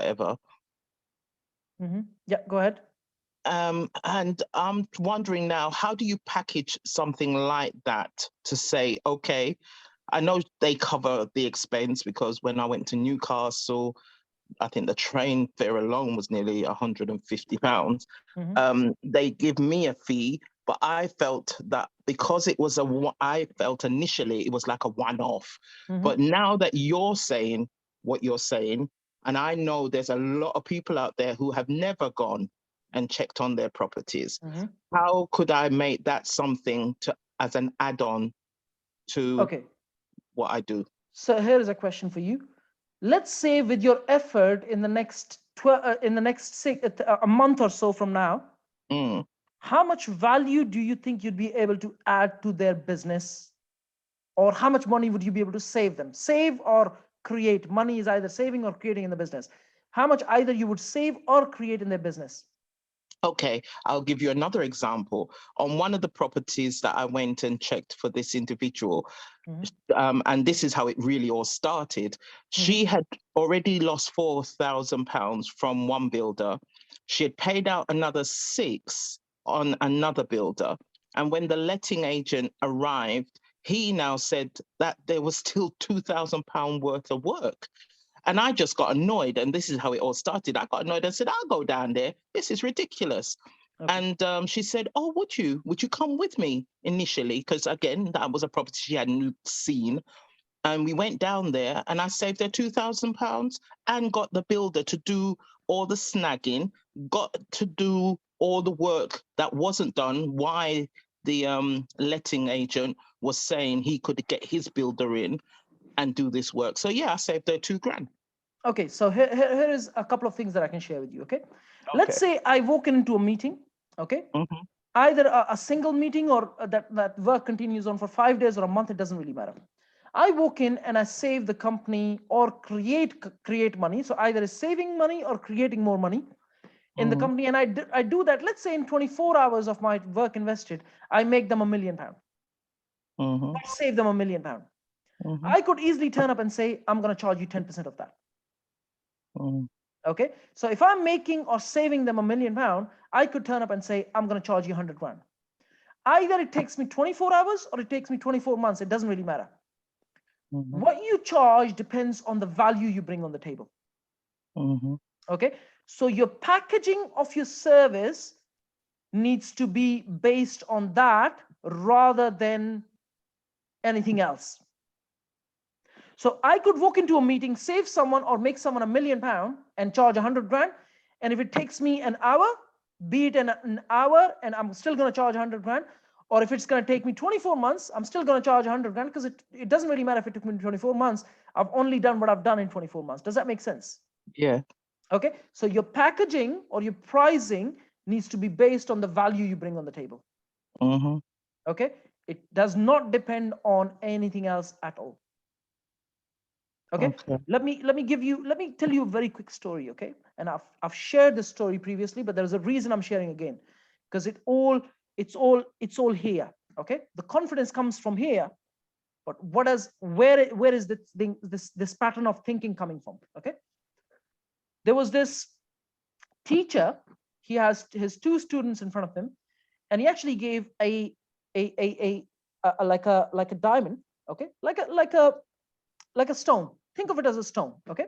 whatever. Yeah, go ahead. And I'm wondering now, how do you package something like that to say, okay, I know they cover the expense, because when I went to Newcastle, I think the train fare alone was nearly £150. They give me a fee, but I felt that because it was I felt initially it was like a one-off. But now that you're saying what you're saying, and I know there's a lot of people out there who have never gone and checked on their properties, how could I make that something as an add-on to what I do? So here is a question for you. Let's say with your effort in the next a month or so from now, how much value do you think you'd be able to add to their business? Or how much money would you be able to save them? Save or create. Money is either saving or creating in the business. How much either you would save or create in their business? Okay, I'll give you another example. On one of the properties that I went and checked for this individual, and this is how it really all started. She had already lost £4,000 from one builder. She had paid out another 6 on another builder. And when the letting agent arrived, he now said that there was still £2,000 worth of work. And I just got annoyed, and this is how it all started. I got annoyed and said, I'll go down there. This is ridiculous. And she said, oh, would you come with me initially? Because again, that was a property she hadn't seen. And we went down there and I saved her £2,000 and got the builder to do all the snagging, got to do all the work that wasn't done. Why the letting agent was saying he could get his builder in and do this work. So yeah, I saved her £2,000. Okay, so here is a couple of things that I can share with you. Okay, let's say I walk into a meeting. Okay, either a single meeting or that work continues on for 5 days or a month. It doesn't really matter. I walk in and I save the company or create money. So either is saving money or creating more money in the company. And I do that. Let's say in 24 hours of my work invested, I make them £1 million. I save them £1 million. I could easily turn up and say, I'm going to charge you 10% of that. Okay, so if I'm making or saving them £1 million, I could turn up and say, I'm going to charge you 100 grand. Either it takes me 24 hours or it takes me 24 months. It doesn't really matter. What you charge depends on the value you bring on the table. Okay, so your packaging of your service needs to be based on that rather than anything else. So I could walk into a meeting, save someone or make someone £1 million and charge 100 grand. And if it takes me an hour, be it an hour, and I'm still going to charge 100 grand. Or if it's going to take me 24 months, I'm still going to charge 100 grand, because it doesn't really matter if it took me 24 months. I've only done what I've done in 24 months. Does that make sense? Yeah. Okay. So your packaging or your pricing needs to be based on the value you bring on the table. Okay. It does not depend on anything else at all. Okay. Let me tell you a very quick story. Okay. And I've shared this story previously, but there's a reason I'm sharing again, because it's all here. Okay. The confidence comes from here, but where is this pattern of thinking coming from? Okay. There was this teacher. He has his 2 students in front of him, and he actually gave a like a diamond. Okay. Like a stone. Think of it as a stone. Okay.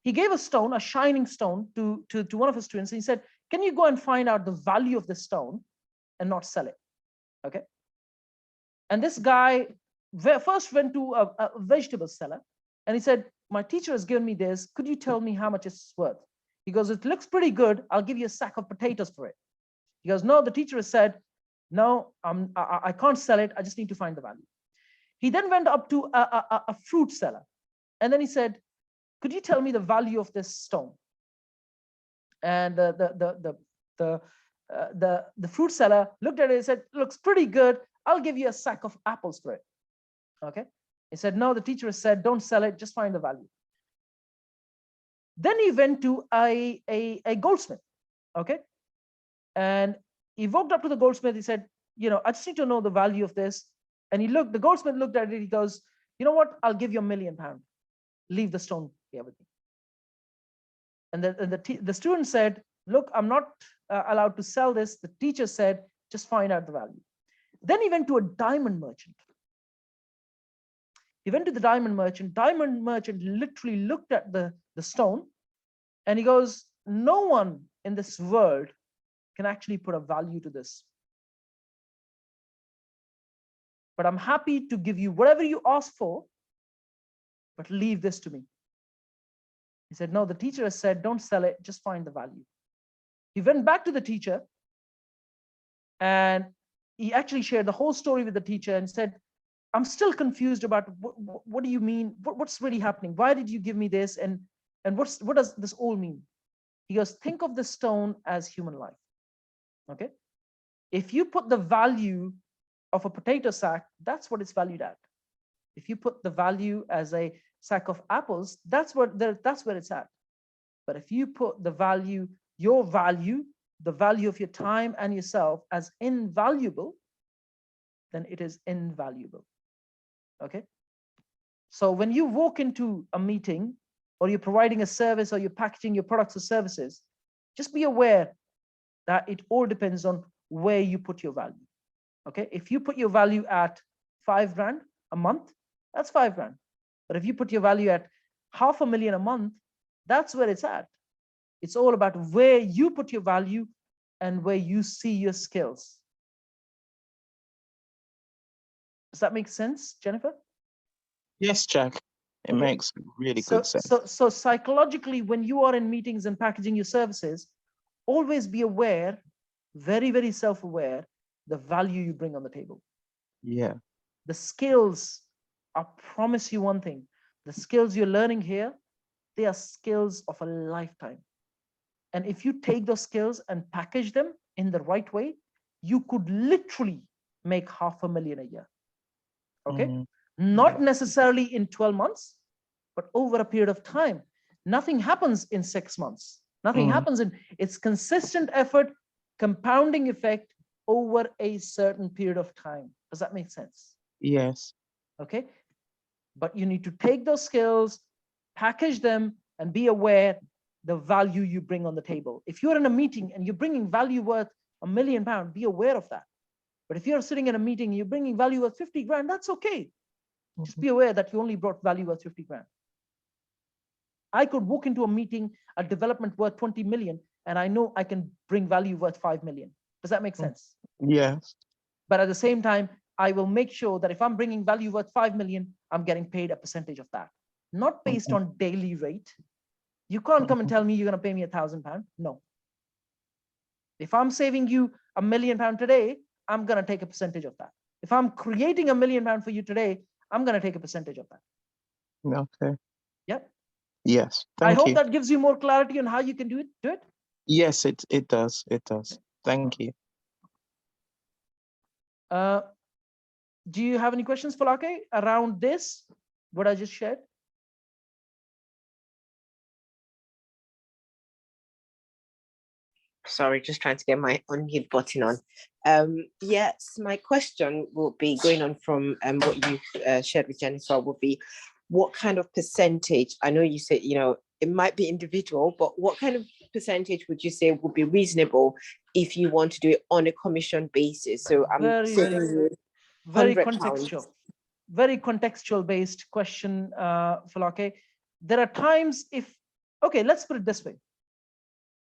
He gave a stone, a shining stone, to one of his students. And he said, can you go and find out the value of this stone and not sell it? Okay. And this guy first went to a vegetable seller, and he said, my teacher has given me this. Could you tell me how much it's worth? He goes, it looks pretty good. I'll give you a sack of potatoes for it. He goes, no, the teacher has said, no, I can't sell it. I just need to find the value. He then went up to a fruit seller, and then he said, could you tell me the value of this stone? And the fruit seller looked at it and said, looks pretty good. I'll give you a sack of apples for it. Okay. He said, no, the teacher has said, don't sell it, just find the value. Then he went to a goldsmith. Okay. And he walked up to the goldsmith. He said, I just need to know the value of this. And the goldsmith looked at it. He goes, you know what? I'll give you £1 million. Leave the stone here with me. And the student said, look, I'm not allowed to sell this. The teacher said, just find out the value. Then he went to a diamond merchant. He went to the diamond merchant. Diamond merchant literally looked at the stone and he goes, no one in this world can actually put a value to this. But I'm happy to give you whatever you ask for, but leave this to me. He said, no, the teacher has said, don't sell it, just find the value. He went back to the teacher and he actually shared the whole story with the teacher and said, I'm still confused about what do you mean? What's really happening? Why did you give me this? And what does this all mean? He goes, think of the stone as human life. Okay. If you put the value of a potato sack, that's what it's valued at. If you put the value as a sack of apples, that's where it's at. But if you put the value, your value, the value of your time and yourself as invaluable, then it is invaluable. Okay. So when you walk into a meeting or you're providing a service or you're packaging your products or services, just be aware that it all depends on where you put your value. Okay. If you put your value at $5,000 a month, that's $5,000. But if you put your value at $500,000 a month, that's where it's at. It's all about where you put your value and where you see your skills. Does that make sense, Jennifer? Yes, Jack. It makes really good sense. So psychologically, when you are in meetings and packaging your services, always be aware, very, very self-aware, the value you bring on the table. Yeah. The skills, I promise you one thing, the skills you're learning here, they are skills of a lifetime. And if you take those skills and package them in the right way, you could literally make $500,000 a year. Okay. Not necessarily in 12 months, but over a period of time. Nothing happens in 6 months. Nothing happens it's consistent effort, compounding effect over a certain period of time. Does that make sense? Yes. Okay. But you need to take those skills, package them, and be aware the value you bring on the table. If you're in a meeting and you're bringing value worth £1 million, be aware of that. But if you're sitting in a meeting and you're bringing value worth 50 grand, that's okay. Just be aware that you only brought value worth 50 grand. I could walk into a meeting, a development worth 20 million, and I know I can bring value worth 5 million. Does that make sense? Yes. But at the same time, I will make sure that if I'm bringing value worth 5 million, I'm getting paid a percentage of that, not based on daily rate. You can't come and tell me you're going to pay me £1,000. No. If I'm saving you £1 million today, I'm going to take a percentage of that. If I'm creating £1 million for you today, I'm going to take a percentage of that. Okay. Yep. Yes. I hope that gives you more clarity on how you can do it. Yes, it does. It does. Thank you. Do you have any questions, Falake, around this, what I just shared? Sorry, just trying to get my unmute button on. Yes, my question will be going on from what you've shared with Jennifer, would be what kind of percentage, I know you said, it might be individual, but what kind of percentage would you say would be reasonable if you want to do it on a commission basis? So I'm very contextual, very contextual based question, Falake. There are times okay, let's put it this way.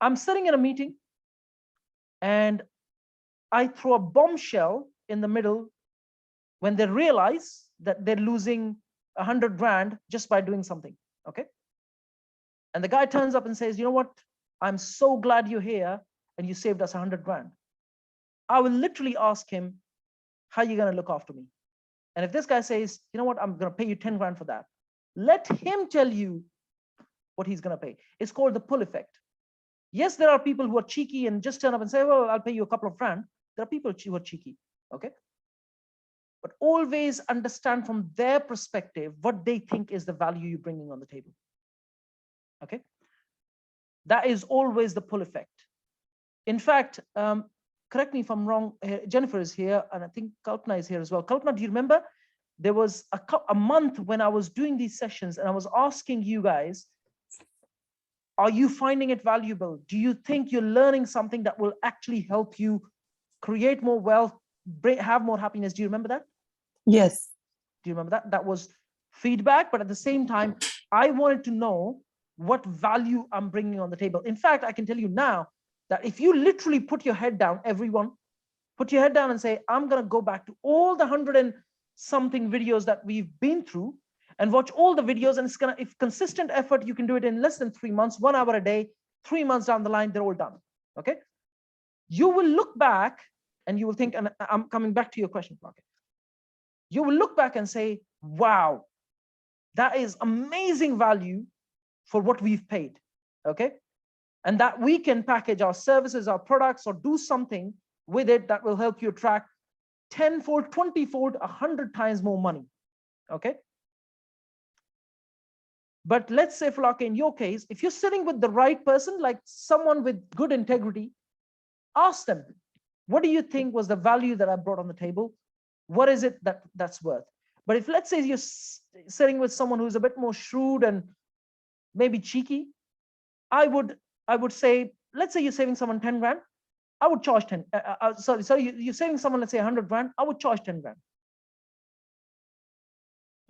I'm sitting in a meeting and I throw a bombshell in the middle when they realize that they're losing 100 grand just by doing something. Okay. And the guy turns up and says, you know what? I'm so glad you're here and you saved us 100 grand. I will literally ask him, how are you going to look after me? And if this guy says, you know what, I'm going to pay you 10 grand for that, let him tell you what he's going to pay. It's called the pull effect. Yes, there are people who are cheeky and just turn up and say, well, I'll pay you a couple of grand. There are people who are cheeky. Okay. But always understand from their perspective what they think is the value you're bringing on the table. Okay. That is always the pull effect. In fact, correct me if I'm wrong, Jennifer is here, and I think Kalpana is here as well. Kalpana, do you remember there was a month when I was doing these sessions and I was asking you guys, Are you finding it valuable? Do you think you're learning something that will actually help you create more wealth, have more happiness? Do you remember that? Yes. Do you remember that? That was feedback, but at the same time, I wanted to know what value I'm bringing on the table. In fact, I can tell you now that if you literally put your head down, everyone, put your head down and say, I'm going to go back to all the 100 and something videos that we've been through and watch all the videos. And it's going to, if consistent effort, you can do it in less than 3 months, 1 hour a day, 3 months down the line, they're all done. Okay. You will look back and you will think, and I'm coming back to your question, Market. You will look back and say, wow, that is amazing value for what we've paid. Okay. And that we can package our services, our products, or do something with it that will help you attract 10-fold, 20-fold, 100 times more money. Okay. But let's say, Flake, in your case, if you're sitting with the right person, like someone with good integrity, ask them, what do you think was the value that I brought on the table? What is it that's worth? But if, let's say, you're sitting with someone who's a bit more shrewd and maybe cheeky, I would say, let's say you're saving someone 10 grand, I would charge 10. Sorry, you're saving someone, let's say 100 grand, I would charge 10 grand.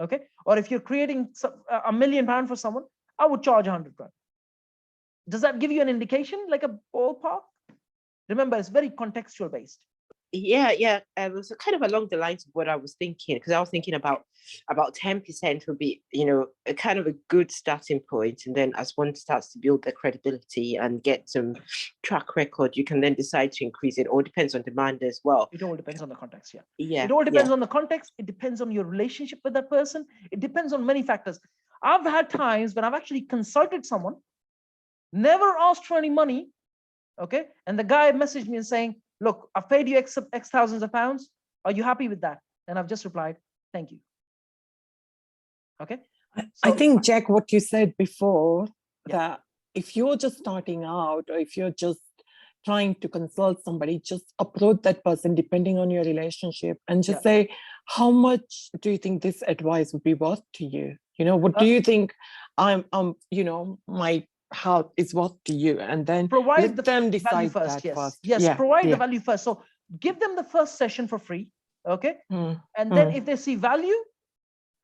Okay. Or if you're creating £1 million for someone, I would charge 100 grand. Does that give you an indication, like a ballpark? Remember, it's very contextual based. Yeah, it was kind of along the lines of what I was thinking, because I was thinking about 10% would be, a kind of a good starting point, and then as one starts to build their credibility and get some track record, you can then decide to increase it. Or depends on demand as well. It all depends on the context. Yeah, it all depends on the context. It depends on your relationship with that person. It depends on many factors. I've had times when I've actually consulted someone, never asked for any money. Okay, and the guy messaged me and saying, look, I've paid you X thousands of pounds. Are you happy with that? And I've just replied, thank you. Okay. I think, Jack, what you said before, Yeah. that if you're just starting out or if you're just trying to consult somebody, just approach that person depending on your relationship and just say, how much do you think this advice would be worth to you? What do you think my help is worth to you? And then provide let them decide first. that first. Yes, provide the value first. So give them the first session for free. Okay. And then if they see value,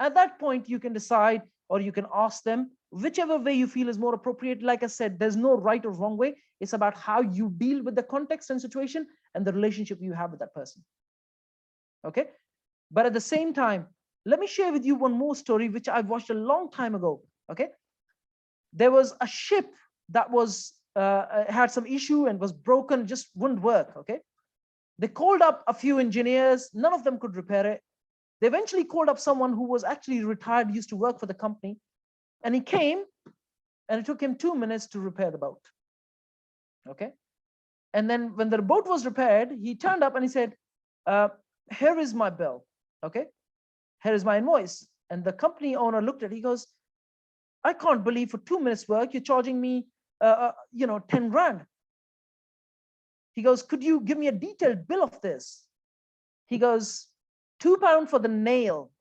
at that point, you can decide, or you can ask them, whichever way you feel is more appropriate. Like I said, there's no right or wrong way. It's about how you deal with the context and situation and the relationship you have with that person. Okay. But at the same time, let me share with you one more story, which I watched a long time ago. Okay. There was a ship that was had some issue and was broken, just wouldn't work. Okay. They called up a few engineers. None of them could repair it. They eventually called up someone who was actually retired, used to work for the company. And he came, and it took him 2 minutes to repair the boat. Okay. And then when the boat was repaired, he turned up and he said, here is my bill. Okay. Here is my invoice. And the company owner looked at it. He goes, I can't believe for 2 minutes work, you're charging me, 10 grand. He goes, could you give me a detailed bill of this? He goes, £2 for the nail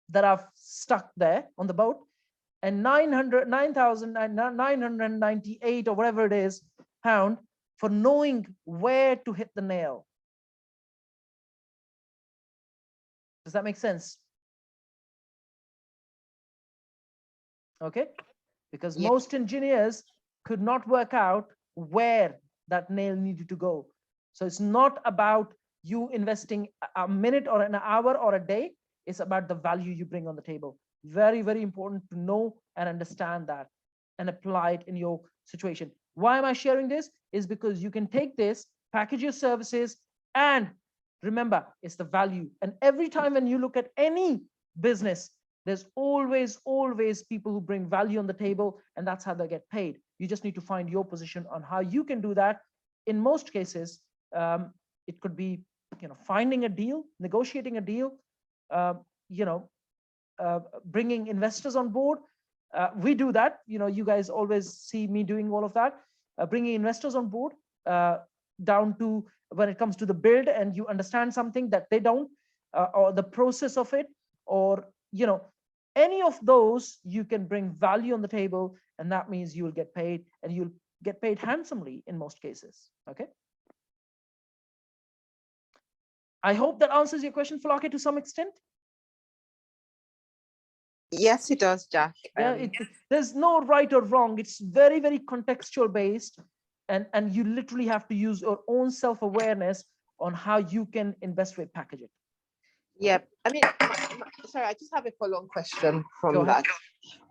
that I've stuck there on the boat, and 9,998 or whatever it is pound for knowing where to hit the nail. Does that make sense? Okay, because most engineers could not work out where that nail needed to go. So it's not about you investing a minute or an hour or a day. It's about the value you bring on the table. Very, very important to know and understand that and apply it in your situation. Why am I sharing this? Is because you can take this, package your services, and remember, it's the value. And every time when you look at any business, there's always people who bring value on the table, and that's how they get paid. You just need to find your position on how you can do that. In most cases, it could be, finding a deal, negotiating a deal, bringing investors on board. We do that. You guys always see me doing all of that, bringing investors on board, down to when it comes to the build, and you understand something that they don't, or the process of it, or any of those, you can bring value on the table, and that means you will get paid, and you'll get paid handsomely in most cases. Okay. I hope that answers your question, Falake, to some extent. Yes, it does, Jack. Yeah, there's no right or wrong. It's very, very contextual based, and you literally have to use your own self-awareness on how you can in best way package it. Yeah, I mean, sorry, I just have a follow-on question Go from ahead. that.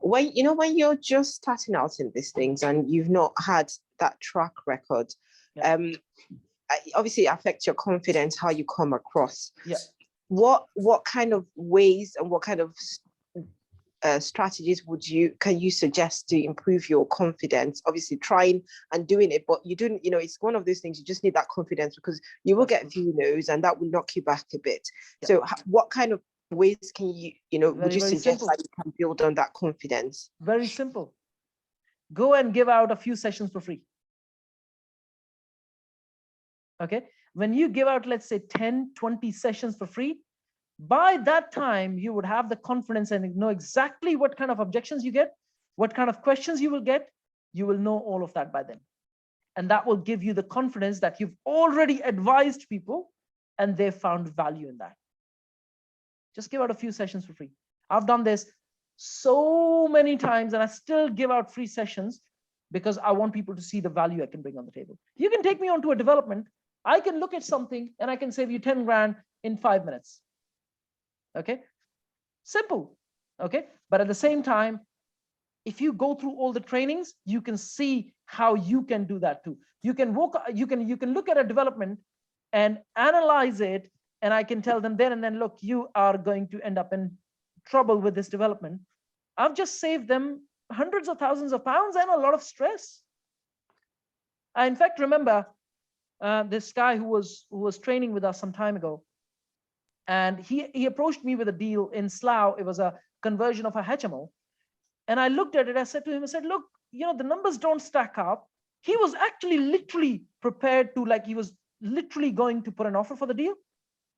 When you're just starting out in these things and you've not had that track record, Yeah. Obviously it affects your confidence, how you come across. Yeah. What kind of ways and what kind of strategies can you suggest to improve your confidence? Obviously trying and doing it, but you didn't, it's one of those things, you just need that confidence, because you will get a few no's and that will knock you back a bit. Yeah. So what kind of ways can you, would you suggest that you can build on that confidence? Very simple. Go and give out a few sessions for free. Okay. When you give out, let's say 10, 20 sessions for free, by that time, you would have the confidence and know exactly what kind of objections you get, what kind of questions you will get. You will know all of that by then. And that will give you the confidence that you've already advised people and they found value in that. Just give out a few sessions for free. I've done this so many times, and I still give out free sessions because I want people to see the value I can bring on the table. You can take me onto a development. I can look at something and I can save you 10 grand in 5 minutes. Okay, simple. Okay, but at the same time, if you go through all the trainings, you can see how you can do that too. You can look at a development and analyze it, and I can tell them there and then, look, you are going to end up in trouble with this development. I've just saved them hundreds of thousands of pounds and a lot of stress. I in fact remember this guy who was training with us some time ago. And he approached me with a deal in Slough. It was a conversion of a HMO. And I looked at it, I said to him, I said, look, the numbers don't stack up. He was actually literally prepared to, he was literally going to put an offer for the deal.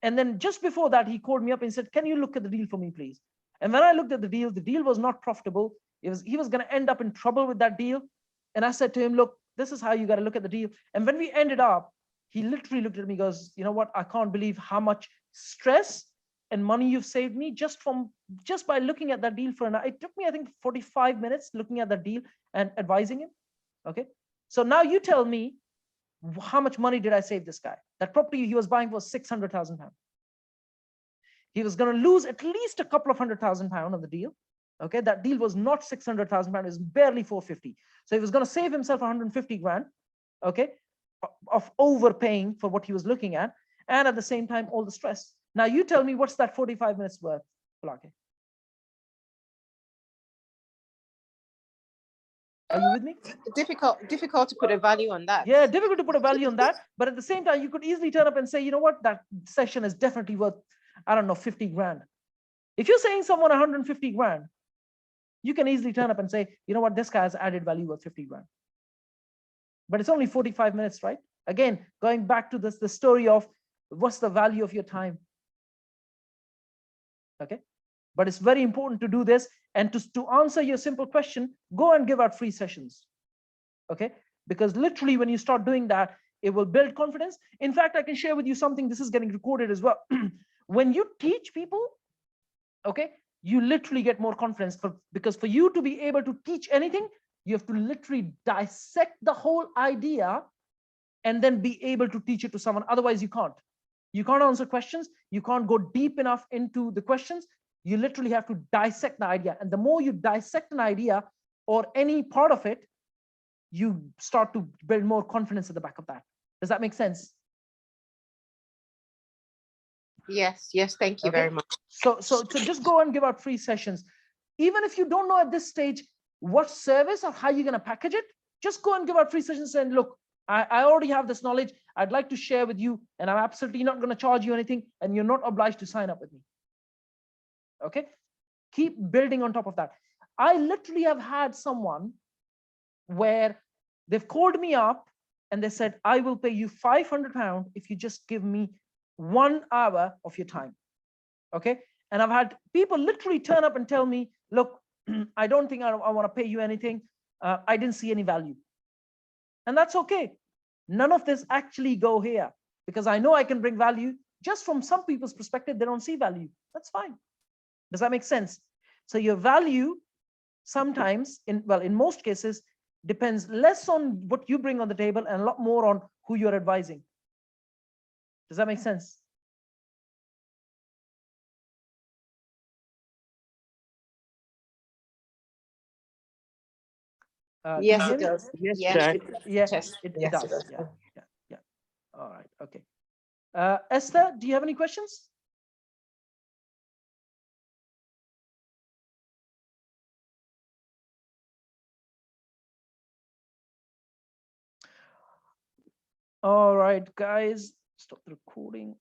And then just before that, he called me up and said, can you look at the deal for me, please? And when I looked at the deal was not profitable. He was going to end up in trouble with that deal. And I said to him, look, this is how you got to look at the deal. And when we ended up, he literally looked at me and goes, you know what? I can't believe how much stress and money you've saved me just by looking at that deal for an hour. It took me, I think, 45 minutes looking at that deal and advising him. Okay. So now you tell me, how much money did I save this guy? That property he was buying was 600,000 pounds. He was going to lose at least a couple of £100,000 on the deal. Okay. That deal was not 600,000 pounds, it was barely 450. So he was going to save himself 150 grand. Okay. Of overpaying for what he was looking at, and at the same time all the stress. Now you tell me, what's that 45 minutes worth, Falake? Are you with me? Difficult to put a value on that. Yeah, difficult to put a value on that, but at the same time you could easily turn up and say, you know what, that session is definitely worth, I don't know, 50 grand. If you're saying someone 150 grand, you can easily turn up and say, you know what, this guy has added value worth 50 grand. But it's only 45 minutes, right? Again, going back to the story of what's the value of your time. Okay. But it's very important to do this. And to answer your simple question, go and give out free sessions. Okay. Because literally when you start doing that, it will build confidence. In fact, I can share with you something, this is getting recorded as well. When you teach people, okay, you literally get more confidence because for you to be able to teach anything, you have to literally dissect the whole idea and then be able to teach it to someone. Otherwise, you can't. You can't answer questions. You can't go deep enough into the questions. You literally have to dissect the idea. And the more you dissect an idea or any part of it, you start to build more confidence at the back of that. Does that make sense? Yes, thank you very much. So just go and give out free sessions. Even if you don't know at this stage what service or how you're going to package it, just go and give out free sessions and look, I already have this knowledge. I'd like to share with you, and I'm absolutely not going to charge you anything, and you're not obliged to sign up with me. Okay. Keep building on top of that. I literally have had someone where they've called me up and they said, I will pay you £500 if you just give me 1 hour of your time. Okay. And I've had people literally turn up and tell me, look, I don't think I want to pay you anything. I didn't see any value. And that's okay. None of this actually go here because I know I can bring value. Just from some people's perspective, they don't see value. That's fine. Does that make sense? So your value sometimes, in most cases, depends less on what you bring on the table and a lot more on who you're advising. Does that make sense? Yes, it does. Yes, Yeah, Jack. It does. Yeah. All right. Okay. Esther, do you have any questions? All right, guys, stop the recording.